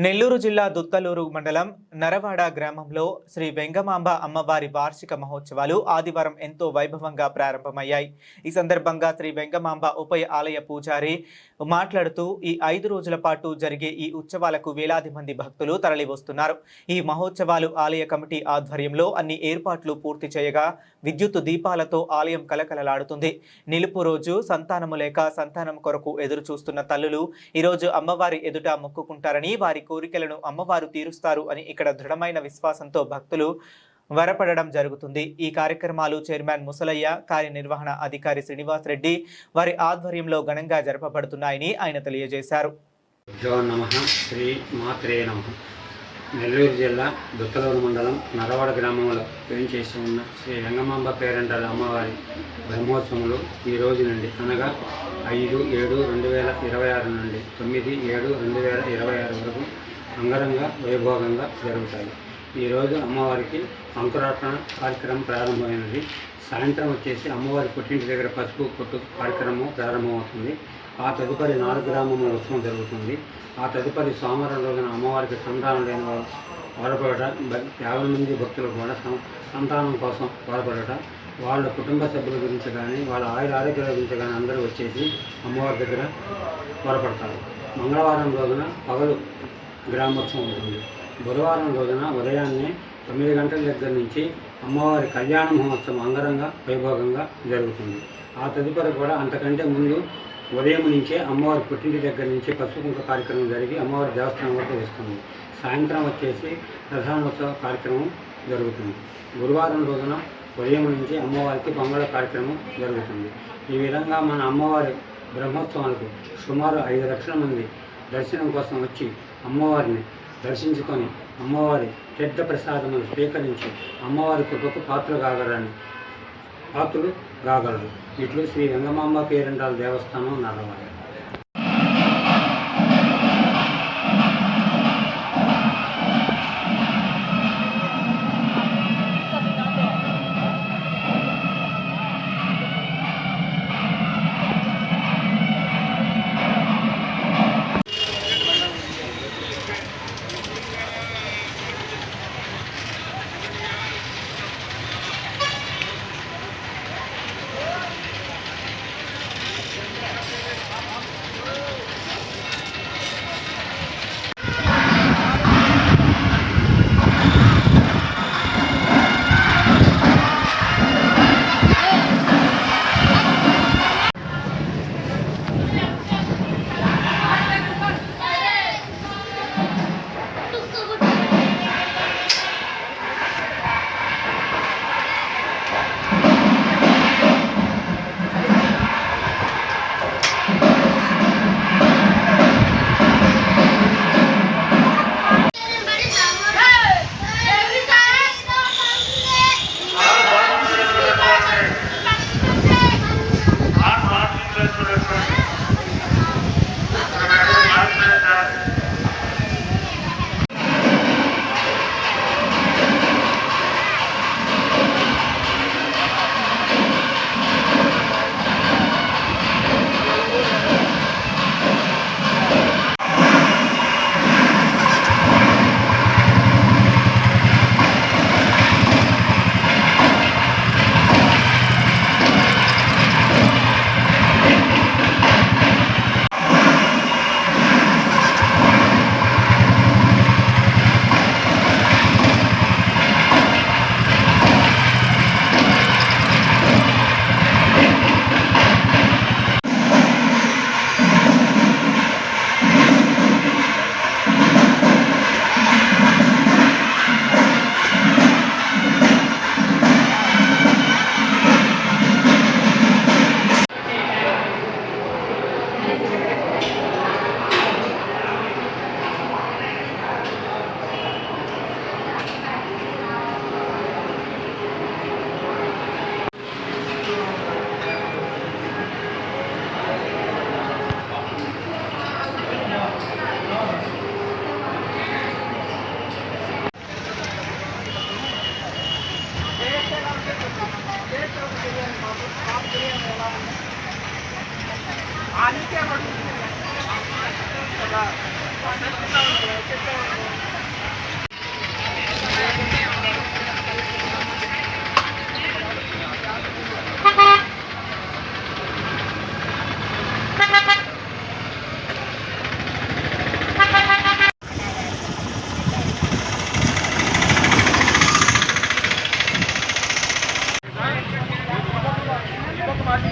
నెల్లూరు జిల్లా దుత్తలూరు మండలం నరవాడ గ్రామంలో శ్రీ వెంగమాంబ అమ్మవారి వార్షిక మహోత్సవాలు ఆదివారం ఎంతో వైభవంగా ప్రారంభమయ్యాయి. ఈ సందర్భంగా శ్రీ వెంగమాంబ ఉభయ ఆలయ పూజారి మాట్లాడుతూ ఈ 5 రోజుల పాటు జరిగే ఈ ఉత్సవాలకు వేలాది మంది భక్తులు తరలివస్తున్నారు. ఈ మహోత్సవాలు ఆలయ కమిటీ ఆధ్వర్యంలో అన్ని ఏర్పాట్లు పూర్తి చేయగా విద్యుత్ దీపాలతో ఆలయం కలకలలాడుతుంది. నిలుపు రోజు సంతానము లేక సంతానం కొరకు ఎదురు చూస్తున్న తల్లులు ఈ రోజు అమ్మవారి ఎదుట మొక్కుకుంటారని, వారి కోరికలను అమ్మవారు తీరుస్తారు అని ఇక్కడ దృఢమైన విశ్వాసంతో భక్తులు వరపడడం జరుగుతుంది. ఈ కార్యక్రమాలు చైర్మన్ ముసలయ్య, కార్యనిర్వహణ అధికారి శ్రీనివాస్ రెడ్డి వారి ఆధ్వర్యంలో ఘనంగా జరపబడుతున్నాయని ఆయన తెలియజేశారు. నెల్లూరు జిల్లా దుత్తలూరు మండలం నరవాడ గ్రామంలో వేంచేసి ఉన్న శ్రీ వెంగమాంబ పేరంటాల అమ్మవారి బ్రహ్మోత్సవములు ఈ రోజు నుండి అనగా 5/7/2026 నుండి 9/7/2026 వరకు అంగరంగ వైభోగంగా జరుగుతాయి. ఈరోజు అమ్మవారికి అంకురార్పణ కార్యక్రమం ప్రారంభమైనది. సాయంత్రం వచ్చేసి అమ్మవారి పుట్టింటి దగ్గర పసుపు కొట్టు కార్యక్రమం ప్రారంభమవుతుంది. ఆ తదుపరి 4 గ్రామముల ఉత్సవం జరుగుతుంది. ఆ తదుపరి సోమవారం రోజున అమ్మవారికి సంతానం లేని వారపడట, 50 మంది భక్తులు కూడా సంతానం కోసం వారపడట, వాళ్ళ కుటుంబ సభ్యుల గురించి కానీ వాళ్ళ ఆరోగ్యాల గురించి కానీ అందరూ వచ్చేసి అమ్మవారి దగ్గర వారపడతారు. మంగళవారం రోజున పగలు గ్రామోత్సవం ఉంటుంది. బుధవారం రోజున ఉదయాన్నే 9 గంటల దగ్గర నుంచి అమ్మవారి కళ్యాణ మహోత్సవం అంగరంగ వైభోగంగా జరుగుతుంది. ఆ తదుపరి కూడా అంతకంటే ముందు ఉదయం నుంచే అమ్మవారి పుట్టింటి దగ్గర నుంచి పసుపు కుంకుమ కార్యక్రమం జరిగి అమ్మవారి దేవస్థానం వరకు వస్తుంది. సాయంత్రం వచ్చేసి ప్రధానోత్సవ కార్యక్రమం జరుగుతుంది. గురువారం రోజున ఉదయం నుంచి అమ్మవారికి పొంగళ కార్యక్రమం జరుగుతుంది. ఈ విధంగా మన అమ్మవారి బ్రహ్మోత్సవాలకు సుమారు 5 లక్షల మంది దర్శనం కోసం వచ్చి అమ్మవారిని దర్శించుకొని అమ్మవారి పెద్ద ప్రసాదములు స్వీకరించి అమ్మవారి కృపకు పాత్రులు కాగలరు. ఇట్లు శ్రీ వెంగమాంబ పేరంటాల దేవస్థానం నరవాడ. மாட்டி